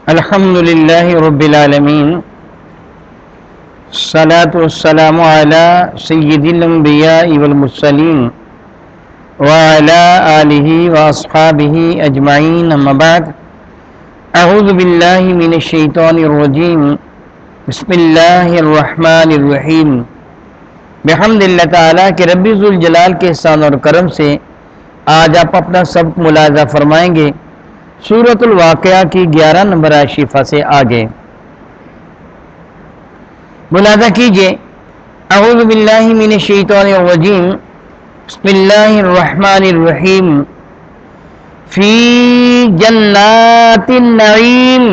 الحمد للہ رب العالمین الصلاۃ والسلام علی سید الانبیاء والمرسلین وعلی آلہ واصحابہ اجمعین اما بعد اعوذ باللہ من الشیطان الرجیم بسم اللہ الرحمن الرحیم بحمد اللہ تعالیٰ کہ رب ذوالجلال کے احسان اور کرم سے آج آپ اپنا سبق ملاحظہ فرمائیں گے سورۃ الواقعہ کی 11 نمبر آیت شفا سے آگے ملاحظہ کیجئے۔ اعوذ باللہ من الشیطان الرجیم بسم اللہ الرحمن الرحیم فی جنات النعیم،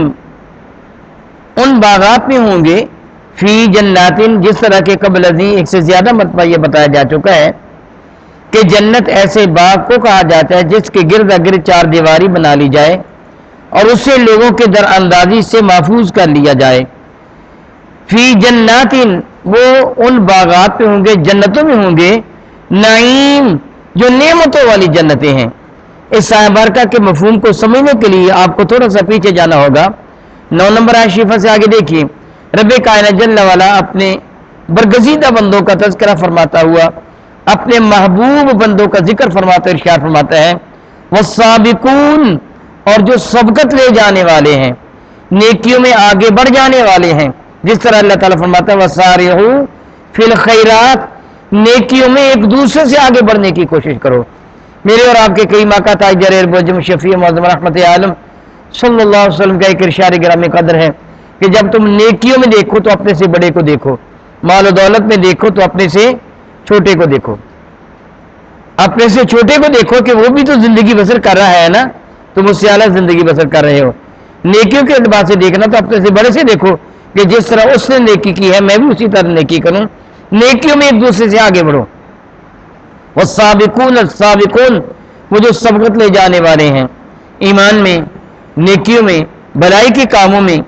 ان باغات میں ہوں گے، فی جنات، جس طرح کے قبل ازیں ایک سے زیادہ مرتبہ یہ بتایا جا چکا ہے کہ جنت ایسے باغ کو کہا جاتا ہے جس کے گرد گرد 4 دیواری بنا لی جائے اور اس سے لوگوں کے در اندازی سے محفوظ کر لیا جائے۔ فی جنات، وہ ان باغات پہ ہوں گے، جنتوں میں ہوں گے، نعیم، جو نعمتوں والی جنتیں ہیں۔ اس آیت بارکہ کے مفہوم کو سمجھنے کے لیے آپ کو تھوڑا سا پیچھے جانا ہوگا۔ 9 نمبر آیت شفا سے آگے دیکھیے، رب کائنات جل والا اپنے برگزیدہ بندوں کا تذکرہ فرماتا ہوا اپنے محبوب بندوں کا ذکر فرماتا ارشاد فرماتا ہے والسابقون، اور جو سبقت لے جانے والے ہیں، نیکیوں میں آگے بڑھ جانے والے ہیں، جس طرح اللہ تعالیٰ فرماتا ہے وسارعوا فی الخیرات، نیکیوں میں ایک دوسرے سے آگے بڑھنے کی کوشش کرو۔ میرے اور آپ کے کریم آقا تاجر البرجم شفیع معظم رحمت عالم صلی اللہ علیہ وسلم کا ایک ارشاد گرامی قدر ہے کہ جب تم نیکیوں میں دیکھو تو اپنے سے بڑے کو دیکھو، مال و دولت میں دیکھو تو اپنے سے چھوٹے کو دیکھو، اپنے سے چھوٹے کو دیکھو کہ وہ بھی تو زندگی بسر کر رہا ہے نا، تم اس سے اعلیٰ زندگی بسر کر رہے ہو۔ نیکیوں کے اعتبار سے دیکھنا تو اپنے سے بڑے سے دیکھو کہ جس طرح اس نے نیکی کی ہے میں بھی اسی طرح نیکی کروں، نیکیوں میں ایک دوسرے سے آگے بڑھو۔ والسابقون السابقون، وہ جو سبقت لے جانے والے ہیں ایمان میں، نیکیوں میں، بھلائی کے کاموں میں،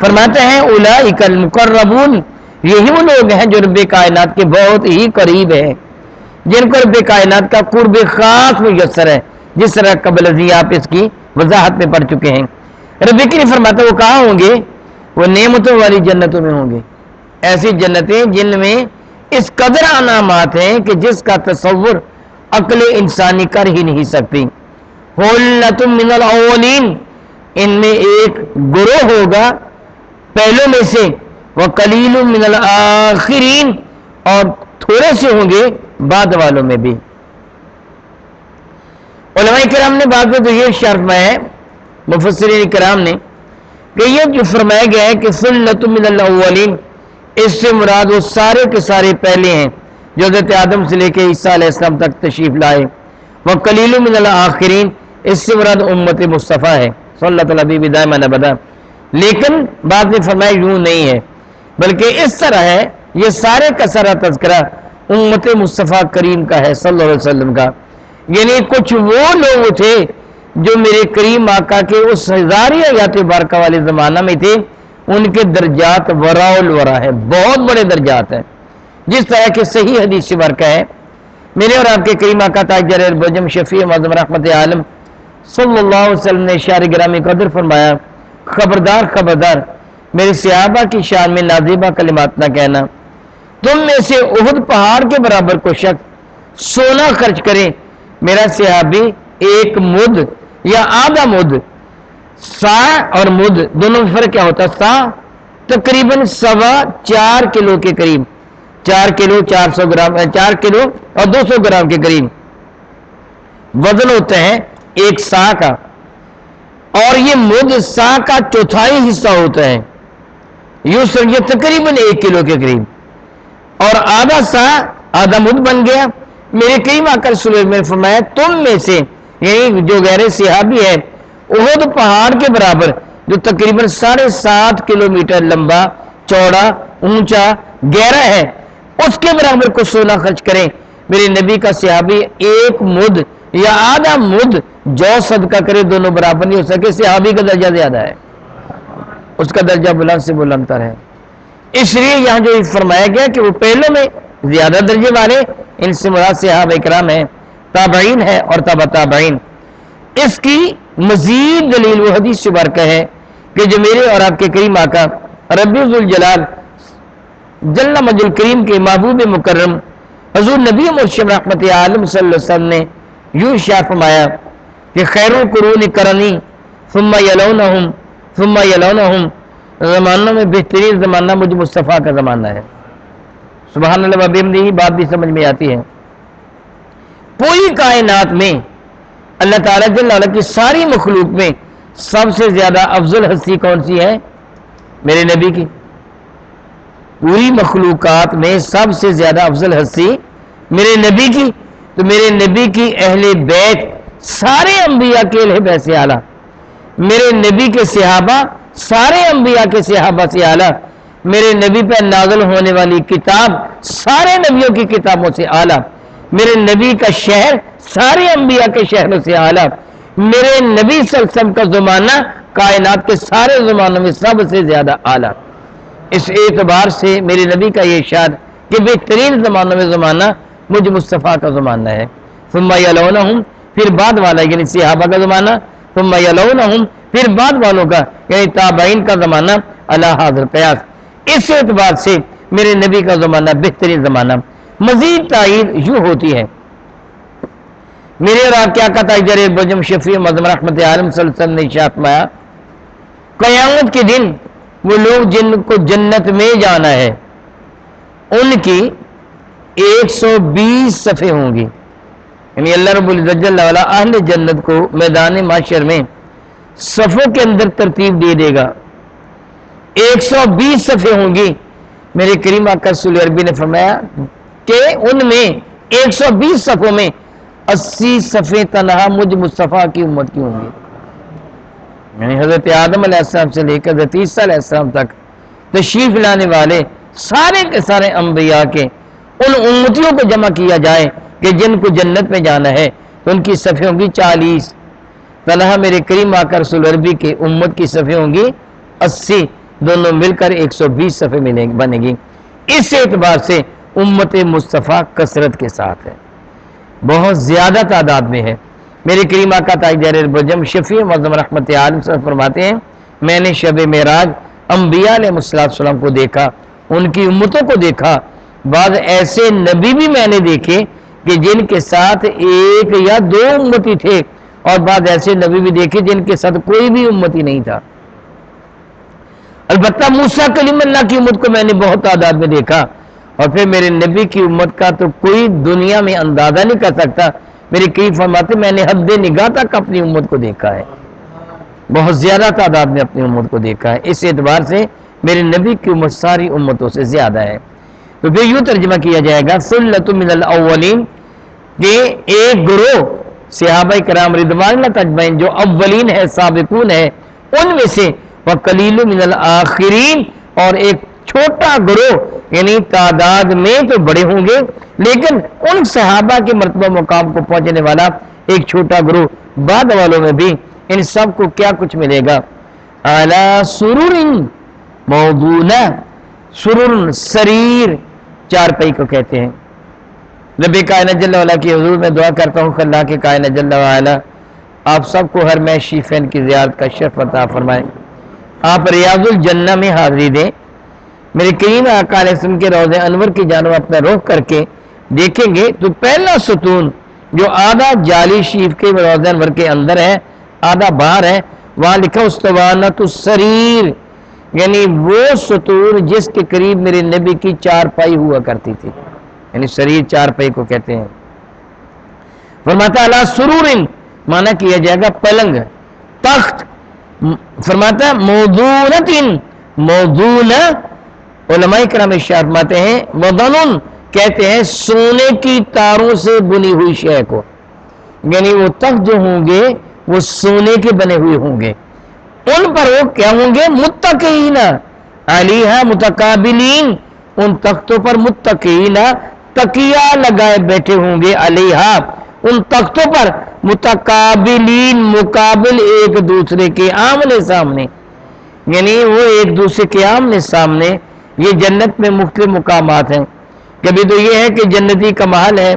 فرماتے ہیں اولئک المقربون، یہی وہ لوگ ہیں جو رب کائنات کے بہت ہی قریب ہیں، جن کو رب کائنات کا قرب خاص میسر ہے، جس طرح قبل ازیں آپ اس کی وضاحت میں پڑھ چکے ہیں۔ رب کریم فرماتا ہے وہ کہاں ہوں گے؟ وہ نعمتوں والی جنتوں میں ہوں گے، ایسی جنتیں جن میں اس قدر انعامات ہیں کہ جس کا تصور عقل انسانی کر ہی نہیں سکتی۔ حلۃ من الاولین، ان میں ایک گروہ ہوگا پہلوں میں سے، وقلیل من الاخرین، اور تھوڑے سے ہوں گے بعد والوں میں بھی۔ علماء کرام نے بعد میں تو یہ فرمایا ہے، مفسرین کرام نے، کہ یہ جو فرمایا گیا ہے کہ سلۃ من الاولین، اس سے مراد وہ سارے کے سارے پہلے ہیں جو حضرت آدم سے لے کے عیسیٰ علیہ السلام تک تشریف لائے۔ وقلیل من الاخرین، اس سے مراد امت مصطفیٰ ہے صلی اللہ علیہ وسلم دائما ابدا۔ لیکن بعد میں فرمایا یوں نہیں ہے، بلکہ اس طرح ہے، یہ سارے کا سارا تذکرہ امت مصطفیٰ کریم کا ہے صلی اللہ علیہ وسلم کا، یعنی کچھ وہ لوگ تھے جو میرے کریم آقا کے اس ہزاری حیات بارکہ والے زمانہ میں تھے، ان کے درجات وراء الورا ہے، بہت بڑے درجات ہیں، جس طرح کہ صحیح حدیث بارکہ ہے۔ میرے اور آپ کے کریم آقا تاجر البرجم شفیع معظم رحمت عالم صلی اللہ علیہ وسلم نے اشار گرامی قدر فرمایا خبردار خبردار، میرے صحابہ کی شان میں نازیبہ کلمات نہ کہنا، تم میں سے احد پہاڑ کے برابر کو شخص سونا خرچ کرے، میرا صحابی 1 مد یا آدھا مد، سا اور مد دونوں میں فرق کیا ہوتا ہے؟ سا تقریباً 4.25 کلو کے قریب، 4 کلو 400 گرام، 4 کلو اور 200 گرام کے قریب وزن ہوتا ہے ایک سا کا، اور یہ مد سا کا چوتھائی حصہ ہوتا ہے، یوں سمجھے تقریباً 1 کلو کے قریب، اور آدھا سا آدھا مد بن گیا۔ میرے کریم آقا صلی اللہ علیہ وسلم نے فرمایا تم میں سے، یعنی جو غیر صحابی ہے، احد پہاڑ کے برابر جو تقریباً 7.5 کلومیٹر لمبا، چوڑا، اونچا، گہرا ہے، اس کے برابر کو سونا خرچ کریں، میرے نبی کا صحابی 1 مد یا آدھا مد جو صدقہ کرے، دونوں برابر نہیں ہو سکے، صحابی کا درجہ زیادہ ہے، اس کا درجہ بلند سے بلند تر ہے۔ اس لیے یہاں جو فرمایا گیا کہ وہ پہلوں میں زیادہ درجے والے، ان سے مراد صحابہ اکرام ہیں، تابعین ہے اور تبع تابعین۔ اس کی مزید دلیل وہ حدیث سے برکہ ہے کہ جو میرے اور آپ کے کریم آقا ربی ذوالجلال جل مجد الکریم کے محبوب مکرم حضور نبی مرشد رحمت عالم صلی اللہ علیہ وسلم نے یوں ارشاد فرمایا کہ خیر القرون قرنی ثم یلونہم ثم یلونہم، زمانوں میں بہترین زمانہ مجھ مصطفیٰ کا زمانہ ہے۔ سبحان اللہ وبحمدہ، بات بھی سمجھ میں آتی ہے۔ پوری کائنات میں اللہ تعالیٰ جل وعلا کی ساری مخلوق میں سب سے زیادہ افضل ہستی کون سی ہے؟ میرے نبی کی۔ پوری مخلوقات میں سب سے زیادہ افضل ہستی میرے نبی کی، تو میرے نبی کی اہل بیت سارے انبیاء کے اہل بیت سے اعلیٰ، میرے نبی کے صحابہ سارے انبیاء کے صحابہ سے اعلیٰ، میرے نبی پر نازل ہونے والی کتاب سارے نبیوں کی کتابوں سے اعلیٰ، میرے نبی کا شہر سارے انبیاء کے شہروں سے اعلیٰ، میرے نبی صلی اللہ علیہ وسلم کا زمانہ کائنات کے سارے زمانوں میں سب سے زیادہ اعلیٰ۔ اس اعتبار سے میرے نبی کا یہ ارشاد کہ بہترین زمانوں میں زمانہ مجھ مصطفیٰ کا زمانہ ہے۔ ثم یلونہم، پھر بعد والا یعنی صحابہ کا زمانہ، ثم یلونہم، پھر بعد والوں کا یعنی تابعین کا زمانہ علی حاضر قیاس۔ اس اعتبار سے میرے نبی کا زمانہ بہترین زمانہ۔ مزید تائید یوں ہوتی ہے، میرے اور آپ کیا کہتا ہے جرے بجم شفیع مظلم رحمت عالم صلی اللہ علیہ وسلم نے ارشاد فرمایا، قیامت کے دن وہ لوگ جن کو جنت میں جانا ہے ان کی 120 صفیں ہوں گی، یعنی اللہ رب العزت جل وعلا اہل جنت کو میدان محشر میں صفوں کے اندر ترتیب دے دے گا۔ 120 صفیں ہوں گی۔ میرے کریم آقا صلی اللہ علیہ وسلم نے فرمایا کہ ان میں 120 صفوں میں 80 صفیں تنہا مجھ مصطفیٰ کی امت کی ہوں گی، یعنی حضرت آدم علیہ السلام سے لے کر حضرت عیسیٰ علیہ السلام تک تشریف لانے والے سارے کے سارے انبیاء کے ان امتیوں کو جمع کیا جائے کہ جن کو جنت میں جانا ہے تو ان کی صفیں ہوں گی 40، تنہا میرے کریم آقا رسول عربی کے امت کی صفیں ہوں گی 80، دونوں مل کر 120 صفیں بنے گی۔ اس اعتبار سے امت مصطفیٰ کثرت کے ساتھ ہے، بہت زیادہ تعداد میں ہے۔ میرے کریم آقا تاجدار بجم شفیع معظم رحمت عالم صلی اللہ علیہ وسلم فرماتے ہیں، میں نے شب معراج انبیاء علیہ السلام کو دیکھا، ان کی امتوں کو دیکھا، بعض ایسے نبی بھی میں نے دیکھے کہ جن کے ساتھ ایک یا دو امتی تھے، اور بعض ایسے نبی بھی دیکھے جن کے ساتھ کوئی بھی امتی نہیں تھا۔ البتہ موسیٰ کلیم اللہ کی امت کو میں نے بہت تعداد میں دیکھا، اور پھر میرے نبی کی امت کا تو کوئی دنیا میں اندازہ نہیں کر سکتا۔ میرے کریم فرماتے میں نے حد نگاہ تک اپنی امت کو دیکھا ہے، بہت زیادہ تعداد میں اپنی امت کو دیکھا ہے۔ اس اعتبار سے میرے نبی کی امت ساری امتوں سے زیادہ ہے۔ تو پھر یوں ترجمہ کیا جائے گا ثلۃ من الاولین، کہ ایک گروہ صحابہ کرام رضوان اللہ اجمعین جو اولین ہے، سابقون ہے، ان میں سے وقلیل من الآخرین، اور ایک چھوٹا گروہ یعنی تعداد میں تو بڑے ہوں گے لیکن ان صحابہ کے مرتبہ مقام کو پہنچنے والا ایک چھوٹا گروہ بعد والوں میں بھی، ان سب کو کیا کچھ ملے گا؟ اعلی سرور موضونہ، سرور سریر چارپائی کو کہتے ہیں۔ رب کائنات جل وعلا کی حضور میں دعا کرتا ہوں کہ اللہ کے کائنات جل وعلا آپ سب کو ہر میشی فین کی زیارت کا شرف عطا فرمائے، آپ ریاض الجنہ میں حاضری دیں۔ میرے کریم آقا علیہ السلام کے روضہ انور کی جانب اپنا رخ کر کے دیکھیں گے تو پہلا ستون جو آدھا جالی شریف کے روضہ انور کے اندر ہے، آدھا باہر ہے، وہاں لکھا اسطوانۃ السریر، یعنی وہ ستون جس کے قریب میرے نبی کی چارپائی ہوا کرتی تھی، یعنی سریر چارپائی کو کہتے ہیں۔ فرماتا اعلی سرور، معنی کیا جائے گا پلنگ، تخت۔ فرماتا موضونۃ، موضونہ علماء کرام ارشاد فرماتے ہیں وضن، کہتے ہیں سونے کی تاروں سے بنی ہوئی شے کو، یعنی وہ تخت جو ہوں گے وہ سونے کے بنے ہوئے ہوں گے، ان پر وہ کیا ہوں گے؟ متقین علیہا متقابلین، ان تختوں پر متقین تکیہ لگائے بیٹھے ہوں گے، علیہا ان تختوں پر، متقابلین مقابل ایک دوسرے کے آمنے سامنے، یعنی وہ ایک دوسرے کے آمنے سامنے۔ یہ جنت میں مختلف مقامات ہیں، کبھی تو یہ ہے کہ جنتی کا محل ہے،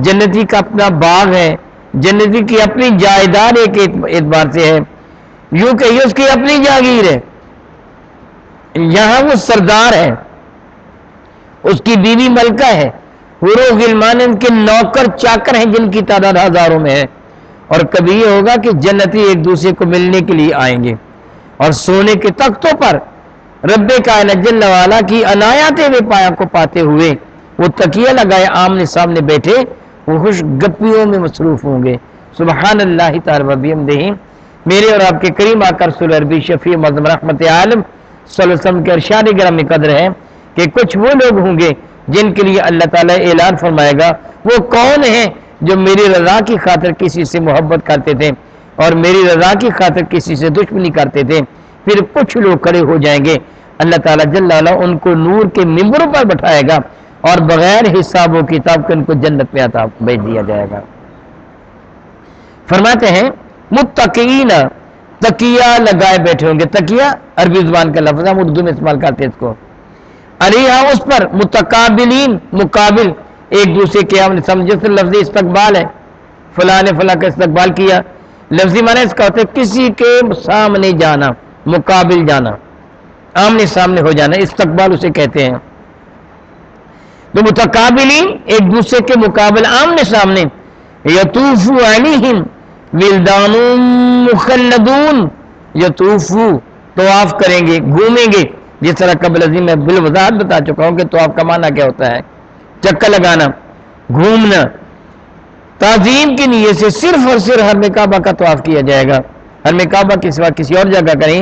جنتی کا اپنا باغ ہے، جنتی کی اپنی جائیداد ایک اعتبار سے ہے، یوں کہیے اس کی اپنی جاگیر ہے، یہاں وہ سردار ہے، اس کی بیوی ملکہ ہے، حور و غلمان ان کے نوکر چاکر ہیں جن کی تعداد ہزاروں میں ہے۔ اور کبھی یہ ہوگا کہ جنتی ایک دوسرے کو ملنے کے لیے آئیں گے اور سونے کے تختوں پر رب کائنات جل وعلا کی عنایات بے پایا کو پاتے ہوئے وہ تکیہ لگائے آمنے سامنے بیٹھے وہ خوش گپیوں میں مصروف ہوں گے۔ سبحان اللہ تعالی و بحمدہ۔ میرے اور آپ کے کریم آقا رسول عربی شفیع معظم رحمت عالم صلی اللہ علیہ وسلم کے ارشاد گرامی قدر ہے کہ کچھ وہ لوگ ہوں گے جن کے لیے اللہ تعالیٰ اعلان فرمائے گا، وہ کون ہیں جو میری رضا کی خاطر کسی سے محبت کرتے تھے اور میری رضا کی خاطر کسی سے دشمنی کرتے تھے۔ پھر کچھ لوگ کھڑے ہو جائیں گے، اللہ تعالیٰ جل وعلا ان کو نور کے ممبروں پر بٹھائے گا اور بغیر حساب و کتاب کے ان کو جنت میں عطا بھیج دیا جائے گا۔ فرماتے ہیں متقین، تکیہ لگائے بیٹھے ہوں گے۔ تکیہ عربی زبان کا لفظ ہے، ہم اردو میں استعمال کرتے ہیں اس کو۔ علیہا اس پر، متقابلین مقابل ایک دوسرے کے آمنے سامنے، جیسے لفظ استقبال ہے، فلاں نے فلاں کا استقبال کیا، لفظی معنی اس کا ہوتا ہے کسی کے سامنے جانا، مقابل جانا، آمنے سامنے ہو جانا، استقبال اسے کہتے ہیں۔ تو متقابلین ایک دوسرے کے مقابل آمنے سامنے، یطوف علیہم ولدان مخلدون، یطوف طواف کریں گے، گھومیں گے، جس طرح قبل ازیں میں بالوضاحت بتا چکا ہوں کہ طواف کا معنی کیا ہوتا ہے، چکر لگانا، گھومنا۔ تعظیم کی نیت سے صرف اور صرف حرم کعبہ کا طواف کیا جائے گا، حرم کعبہ کے سوا کسی اور جگہ کریں،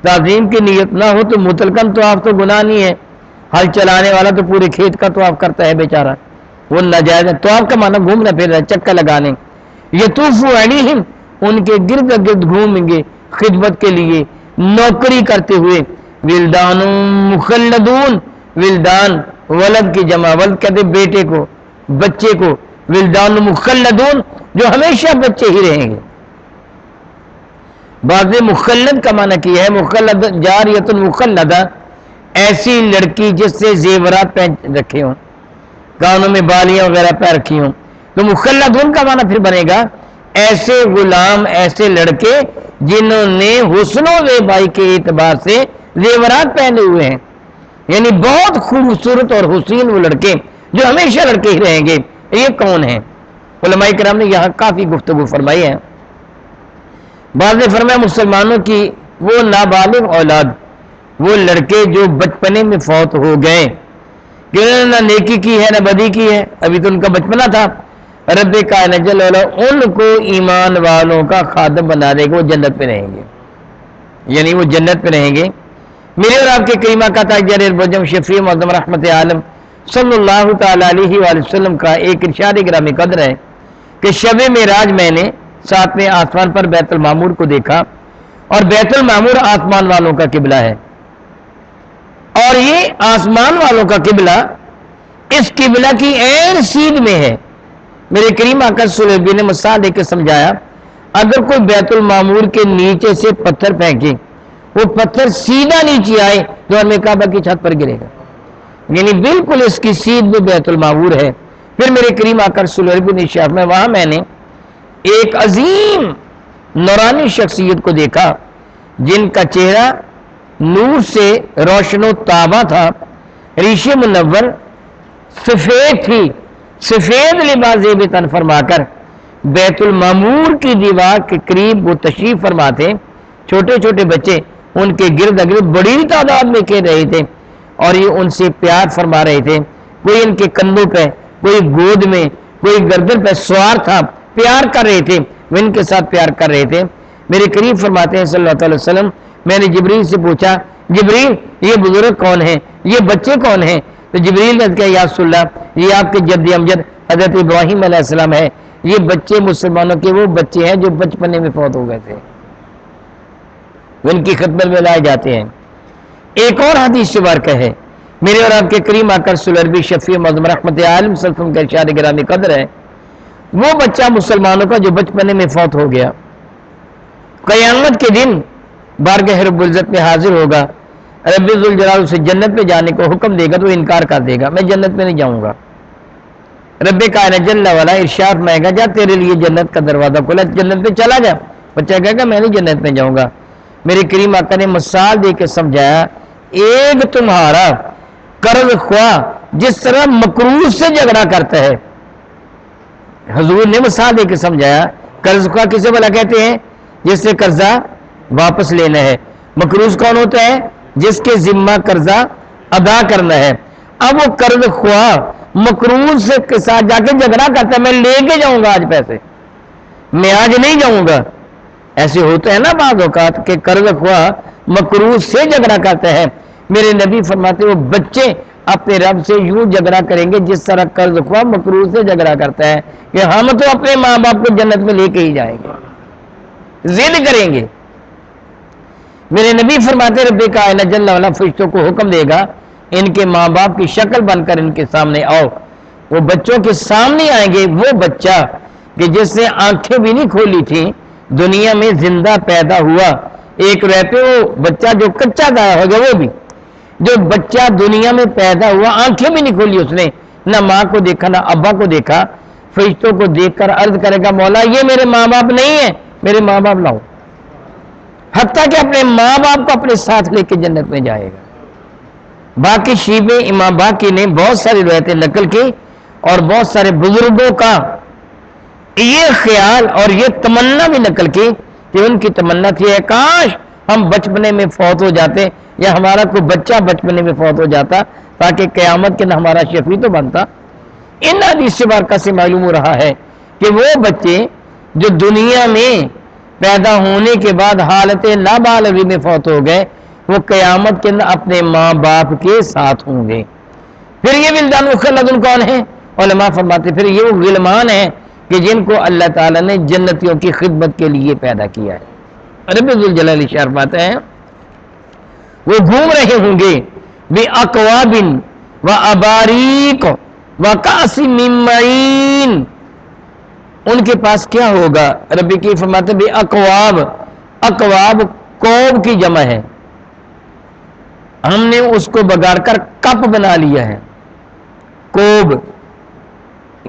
تعظیم کی نیت نہ ہو تو مطلقاً طواف تو گناہ نہیں ہے۔ ہل چلانے والا تو پورے کھیت کا طواف کرتا ہے بیچارہ، وہ ناجائز ہے۔ طواف کا معنی گھومنا پھرنا، چکر لگانے۔ یطوف علیہم ان کے گرد گرد گھومیں گے خدمت کے لیے، نوکری کرتے ہوئے، ولدان مخلدون، ولدان ولد کی جمع، ولد کہتے بیٹے کو، بچے کو، ولدان مخلدون جو ہمیشہ بچے ہی رہیں گے۔ بعض نے مخلد کا معنی کیا ہے، مخلد جاریۃ مخلدہ، ایسی لڑکی جس سے زیورات پہن رکھے ہوں، کانوں میں بالیاں وغیرہ پہ رکھی ہوں، تو مخلدون کا معنی پھر بنے گا ایسے غلام، ایسے لڑکے جنہوں نے حسن و زیبائی کے اعتبار سے زیورات پہنے ہوئے ہیں، یعنی بہت خوبصورت اور حسین وہ لڑکے جو ہمیشہ لڑکے ہی رہیں گے۔ یہ کون ہیں؟ علماء کرام نے یہاں کافی گفتگو فرمائی ہے۔ بعض نے فرمایا مسلمانوں کی وہ نابالغ اولاد، وہ لڑکے جو بچپنے میں فوت ہو گئے کہ انہوں نے نہ نیکی کی ہے نہ بدی کی ہے، ابھی تو ان کا بچپنا تھا، رب کائنات جل وعلا ان کو ایمان والوں کا خادم بنا دے گا، وہ جنت میں رہیں گے، یعنی وہ جنت میں رہیں گے۔ میرے اور آپ کے کریمہ کا تاجر البجم شفیع معظم رحمت عالم صلی اللہ تعالی علیہ وآلہ وسلم کا ایک ارشاد گرامی قدر ہے کہ شب معراج میں نے ساتویں آسمان پر بیت المعمور کو دیکھا، اور بیت المعمور آسمان والوں کا قبلہ ہے، اور یہ آسمان والوں کا قبلہ اس قبلہ کی عین سیدھ میں ہے۔ میرے کریم آقا صلی اللہ علیہ وسلم نے مثال دے کے سمجھایا، اگر کوئی بیت المعمور کے نیچے سے پتھر پھینکے، وہ پتھر سیدھا نیچے آئے تو حرم کعبہ کی چھت پر گرے گا، یعنی بالکل اس کی سیدھ میں بیت المعمور ہے۔ پھر میرے کریم آقا صلی اللہ علیہ وسلم میں وہاں میں نے ایک عظیم نورانی شخصیت کو دیکھا جن کا چہرہ نور سے روشن و تابہ تھا، ریش منور سفید تھی، سفید لباس زیب تن فرما کر بیت المعمور کی دیوار کے قریب وہ تشریف فرماتے، چھوٹے چھوٹے بچے ان کے گرد گرد بڑی تعداد میں کھیل رہے تھے اور یہ ان سے پیار فرما رہے تھے، کوئی ان کے کندھوں پہ، کوئی گود میں، کوئی گردن پہ سوار تھا، پیار کر رہے تھے، وہ ان کے ساتھ پیار کر رہے تھے۔ میرے قریب فرماتے ہیں صلی اللہ علیہ وسلم، میں نے جبریل سے پوچھا، جبریل یہ بزرگ کون ہیں، یہ بچے کون ہیں؟ تو جبریل نے کہا یا رسول اللہ یہ آپ کے جد امجد حضرت ابراہیم علیہ السلام ہے، یہ بچے مسلمانوں کے وہ بچے ہیں جو بچپنے میں فوت ہو گئے تھے، وہ ان کی خدمت میں لائے جاتے ہیں۔ ایک اور حدیث مبارکہ ہے، میرے اور آپ کے کریم آقا رسول عربی شفیع معظم رحمت عالم صلی اللہ علیہ وسلم کا ارشاد گرامی قدر ہے، وہ بچہ مسلمانوں کا جو بچپنے میں فوت ہو گیا، قیامت کے دن بارگاہ رب العزت میں حاضر ہوگا، رب ذوالجلال اسے جنت میں جانے کو حکم دے گا تو انکار کر دے گا، میں جنت میں نہیں جاؤں گا۔ رب کائنات جل وعلا ارشاد فرمائے گا، جا تیرے لیے جنت کا دروازہ کھلا، جنت میں چلا جا۔ بچہ کہے گا میں نہیں جنت میں جاؤں گا۔ میرے کریم آقا نے مثال دے کے سمجھایا، ایک تمہارا قرض خواہ جس طرح مکروہ سے جھگڑا کرتا ہے، حضور نے مثال دے کے سمجھایا قرض خواہ کسے بھلا کہتے ہیں؟ جس سے قرضہ واپس لینا ہے۔ مکروہ کون ہوتا ہے؟ جس کے ذمہ قرضہ ادا کرنا ہے۔ اب وہ قرض خواہ مکروہ سے کے ساتھ جا کے جھگڑا کرتا ہے، میں لے کے جاؤں گا آج پیسے، میں آج نہیں جاؤں گا۔ ایسے ہوتا ہے نا بعض اوقات کہ قرض خواہ مکروہ سے جھگڑا کرتا ہے۔ میرے نبی فرماتے وہ بچے اپنے رب سے یوں جھگڑا کریں گے جس طرح قرض خواہ مکروہ سے جھگڑا کرتا ہے کہ ہم تو اپنے ماں باپ کو جنت میں لے کے ہی جائیں گے، ضد کریں گے۔ میرے نبی فرماتے رب کائنات جل وعلا فرشتوں کو حکم دے گا ان کے ماں باپ کی شکل بن کر ان کے سامنے آؤ۔ وہ بچوں کے سامنے آئیں گے، وہ بچہ کہ جس نے آنکھیں بھی نہیں کھولی تھی، دنیا میں زندہ پیدا ہوا، ایک رہتے وہ بچہ جو کچا دایا ہوگا، وہ بھی جو بچہ دنیا میں پیدا ہوا آنکھیں بھی نہیں کھولی اس نے، نہ ماں کو دیکھا نہ ابا کو دیکھا، فرشتوں کو دیکھ کر عرض کرے گا مولا یہ میرے ماں باپ نہیں ہیں، میرے ماں باپ لاؤ، حتیٰ کہ اپنے ماں باپ کو اپنے ساتھ لے کے جنت میں جائے گا۔ باقی شیب امام باقی نے بہت ساری روایتیں نقل کی اور بہت سارے بزرگوں کا یہ خیال اور یہ تمنا بھی نقل کی کہ ان کی تمنا تھی ہے کاش ہم بچپنے میں فوت ہو جاتے یا ہمارا کوئی بچہ بچپنے میں فوت ہو جاتا تاکہ قیامت کے نہ ہمارا شفیع تو بنتا۔ ان حدیث برکہ سے معلوم ہو رہا ہے کہ وہ بچے جو دنیا میں پیدا ہونے کے بعد حالت نابالغی میں فوت ہو گئے وہ قیامت کے اندر اپنے ماں باپ کے ساتھ ہوں گے۔ پھر یہ ولدان مخلدون کون ہیں؟ علماء فرماتے پھر یہ وہ غلمان ہیں کہ جن کو اللہ تعالیٰ نے جنتیوں کی خدمت کے لیے پیدا کیا ہے۔ رب ذوالجلال فرماتے ہیں وہ گھوم رہے ہوں گے بِأَكْوَابٍ وَأَبَارِيقَ وَكَأْسٍ مِّن مَّعِينٍ، ان کے پاس کیا ہوگا؟ ربی کی فرماتے ہیں بِأَكْوَابٍ، اکواب کوب کی جمع ہے، ہم نے اس کو بگاڑ کر کپ بنا لیا ہے، کوب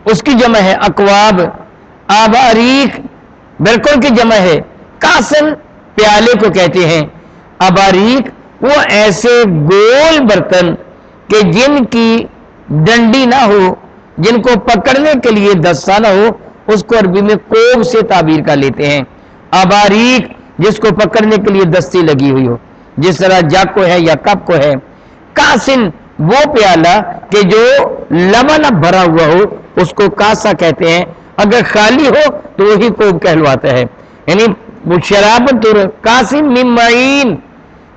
اس کی جمع ہے اکواب، آباریک بالکل کی جمع ہے، کاسن پیالے کو کہتے ہیں، آباریک وہ ایسے گول برتن کہ جن کی ڈنڈی نہ ہو، جن کو پکڑنے کے لیے دستہ نہ ہو، اس کو عربی میں کوب سے تعبیر کر لیتے ہیں۔ آباریک جس کو پکڑنے کے لیے دستی لگی ہوئی ہو، جس طرح جگ کو ہے یا کپ کو ہے۔ کاسن وہ پیالہ کہ جو لبن بھرا ہوا ہو اس کو کاسا کہتے ہیں، اگر خالی ہو تو وہی کوب کہلواتا ہے، یعنی وہ شراب کاسن من معین،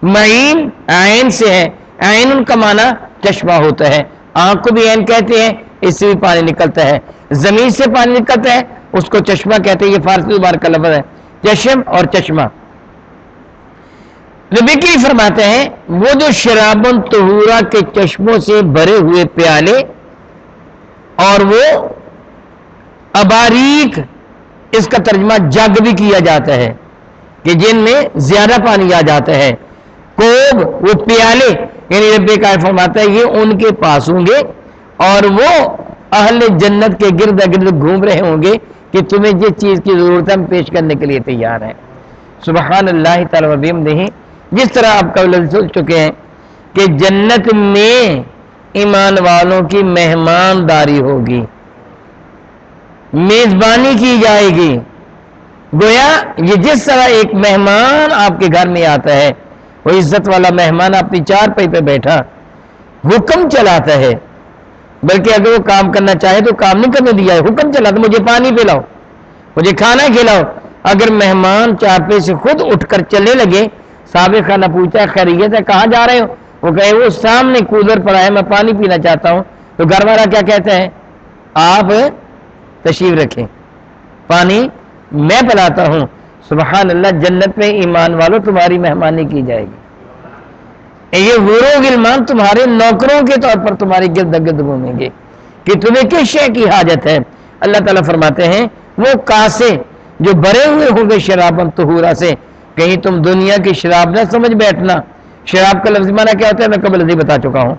معین عین سے ہے، عین ان کا معنی چشمہ ہوتا ہے، آنکھ کو بھی عین کہتے ہیں، اس سے بھی پانی نکلتا ہے، زمین سے پانی نکلتا ہے اس کو چشمہ کہتے ہیں، یہ فارسی زبان کا لفظ ہے، چشم اور چشمہ۔ نبی کی فرماتے ہیں وہ جو شرابن طہورا کے چشموں سے بھرے ہوئے پیالے اور وہ اباریک، اس کا ترجمہ جگ بھی کیا جاتا ہے کہ جن میں زیادہ پانی آ جاتا ہے، کوب وہ پیالے، یعنی رب کا فرماتا ہے یہ ان کے پاس ہوں گے اور وہ اہل جنت کے گرد گرد گھوم رہے ہوں گے کہ تمہیں جس چیز کی ضرورت ہے ہم پیش کرنے کے لیے تیار ہیں۔ سبحان اللہ تعالی و بحمدہ۔ جس طرح آپ قبل سن چکے ہیں کہ جنت میں ایمان والوں کی مہمانداری ہوگی، میزبانی کی جائے گی، گویا یہ جس طرح ایک مہمان آپ کے گھر میں آتا ہے، وہ عزت والا مہمان اپنی چارپائی پہ بیٹھا حکم چلاتا ہے، بلکہ اگر وہ کام کرنا چاہے تو کام نہیں کرنے دیا ہے، حکم چلاتا مجھے پانی پلاؤ، مجھے کھانا کھلاؤ۔ اگر مہمان چارپائی سے خود اٹھ کر چلنے لگے، صاحب خانہ پوچھتا ہے خیریت ہے کہاں جا رہے ہو؟ وہ کہے وہ سامنے کولر پڑا ہے میں پانی پینا چاہتا ہوں، تو گھر والا کیا کہتا ہے؟ آپ تشریف رکھیں، پانی میں پلاتا ہوں۔ سبحان اللہ، جنت میں ایمان والوں تمہاری مہمانی کی جائے گی، یہ حور و غلمان تمہارے نوکروں کے طور پر تمہارے گرد گرد گھومیں گے کہ تمہیں کس شے کی حاجت ہے۔ اللہ تعالیٰ فرماتے ہیں وہ کاسے جو بھرے ہوئے ہوں گے شرابن طہورا سے، کہیں تم دنیا کی شراب نہ سمجھ بیٹھنا۔ شراب کا لفظ معنی کیا ہوتا ہے میں قبل ہی بتا چکا ہوں،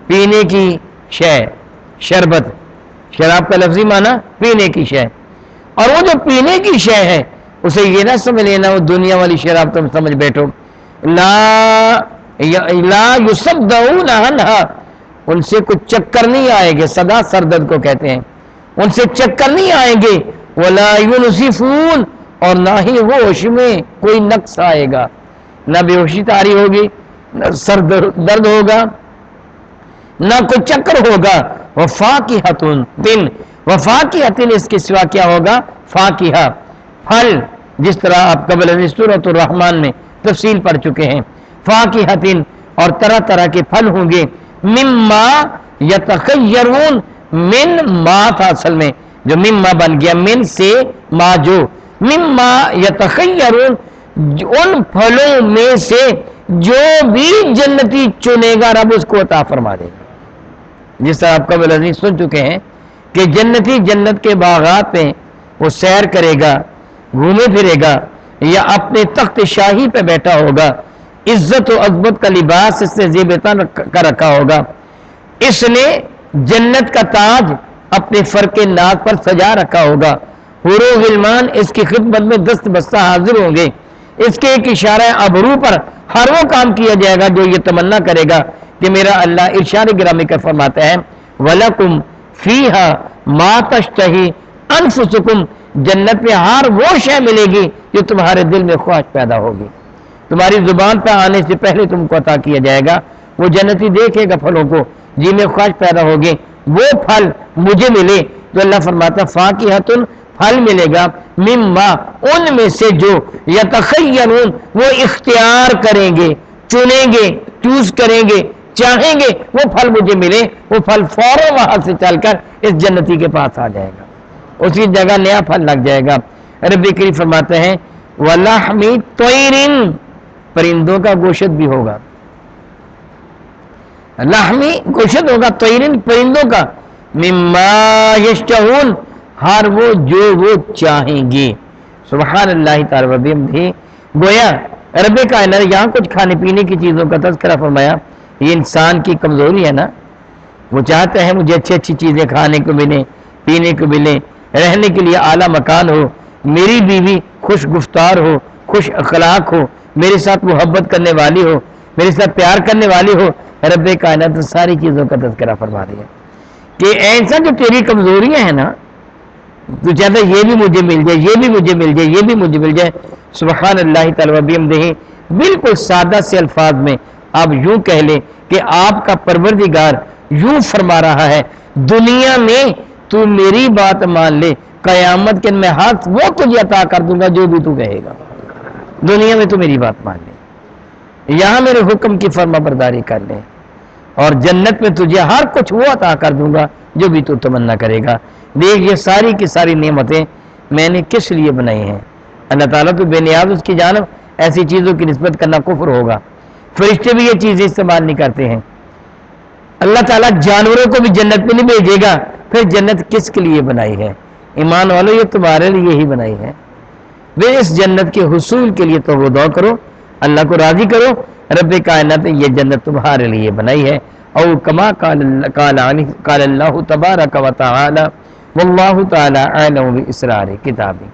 پینے کی شے، شربت، شراب کا لفظی معنی پینے کی شے، اور وہ جو پینے کی شے ہے اسے یہ نہ سمجھ لینا وہ دنیا والی شراب تم سمجھ بیٹھو. لا یصدعون عنہا، ان سے کچھ چکر نہیں آئے گے. صدا سردرد کو کہتے ہیں. ان سے چکر نہیں آئیں گے. ولا ينزفون، اور نہ ہی ہوش میں کوئی نقص آئے گا، نہ بے ہوشی طاری ہوگی، نہ سر درد ہوگا، نہ کوئی چکر ہوگا. وفاکہۃ، وفاکہۃ اس کے سوا کیا ہوگا؟ فاکہہ، پھل، جس طرح آپ قبل سورۃ الرحمن میں تفصیل پڑھ چکے ہیں. فاکہۃ، اور طرح طرح کے پھل ہوں گے. مما یتخیرون، من ما تھا اصل میں، جو مما بن گیا من سے ما، جو مما یتخیرون، ان پھلوں میں سے جو بھی جنتی چنے گا رب اس کو عطا فرما دے گا. جس طرح آپ قبل عزیز سن چکے ہیں کہ جنتی جنت کے باغات میں وہ سیر کرے گا، گھومے پھرے گا، یا اپنے تخت شاہی پہ بیٹھا ہوگا، عزت و عظمت کا لباس اس نے زیب تن کا رکھا ہوگا، اس نے جنت کا تاج اپنے فرق ناز پر سجا رکھا ہوگا، حور و غلمان اس کی خدمت میں دست بستہ حاضر ہوں گے، اس کے ایک اشارہ ابرو پر ہر وہ کام کیا جائے گا جو یہ تمنا کرے گا کہ میرا اللہ. ارشاد گرامی کا فرماتا ہے وَلَكُمْ فِيهَا مَا تَشْتَهِي أَنفُسُكُمْ، جنت میں ہر وہ شے ملے گی جو تمہارے دل میں خواہش پیدا ہوگی، تمہاری زبان پہ آنے سے پہلے تم کو عطا کیا جائے گا. وہ جنتی دیکھے گا پھلوں کو، جی میں خواہش پیدا ہوگی وہ پھل مجھے ملے. تو اللہ فرماتا فاکہۃ، پھل ملے گا، مما، ان میں سے جو یتخیرون، وہ اختیار کریں گے، چنیں گے، چوز کریں گے، چاہیں گے وہ پھل مجھے ملے. وہ پھل فوراً وہاں سے چل کر اس جنتی کے پاس آ جائے گا، اسی جگہ نیا پھل لگ جائے گا. رب کریم فرماتے ہیں وَلَحْمِ طَيْرٍ، پرندوں کا گوشت بھی ہوگا. لحمی گوشت ہوگا، طیرن پرندوں کا، مما یشتہون، ہر وہ جو وہ چاہیں گے. سبحان اللہ تعالی و بحمدہ. گویا رب کائنات یہاں کچھ کھانے پینے کی چیزوں کا تذکرہ فرمایا. یہ انسان کی کمزوری ہے نا، وہ چاہتا ہے مجھے اچھی اچھی چیزیں کھانے کو ملیں، پینے کو ملیں، رہنے کے لیے اعلیٰ مکان ہو، میری بیوی خوش گفتار ہو، خوش اخلاق ہو، میرے ساتھ محبت کرنے والی ہو، میرے ساتھ پیار کرنے والی ہو. رب کائنات نے ساری چیزوں کا تذکرہ فرما دیا کہ ایسا جو تیری کمزوریاں ہیں نا، تو چاہتا ہے یہ بھی مجھے مل جائے، یہ بھی مجھے مل جائے، یہ بھی مجھے مل جائے. سبحان اللہ تعالی و بحمدہ. بالکل سادہ سے الفاظ میں آپ یوں کہہ لیں کہ آپ کا پروردگار یوں فرما رہا ہے دنیا میں تو میری بات مان لے، قیامت کے میں ہاتھ وہ تجھے عطا کر دوں گا جو بھی تو کہے گا. دنیا میں تو میری بات مان لے، یہاں میرے حکم کی فرما برداری کر لے، اور جنت میں تجھے ہر کچھ وہ عطا کر دوں گا جو بھی تو تمنا کرے گا. دیکھ یہ ساری کی ساری نعمتیں میں نے کس لیے بنائی ہیں. اللہ تعالیٰ تو بے نیاز، اس کی جانب ایسی چیزوں کی نسبت کرنا کفر ہوگا. فرشتے بھی یہ چیزیں استعمال نہیں کرتے ہیں. اللہ تعالیٰ جانوروں کو بھی جنت میں نہیں بھیجے گا، پھر جنت کس کے لیے بنائی ہے؟ ایمان والو یہ تمہارے لیے ہی بنائی ہے. وہ اس جنت کے حصول کے لیے توبہ دعا کرو، اللہ کو راضی کرو. رب کائنات نے یہ جنت تمہارے لیے بنائی ہے. او کما قال اللہ تبارک و تعالی واللہ تعالی اعلم باسرار کتابی.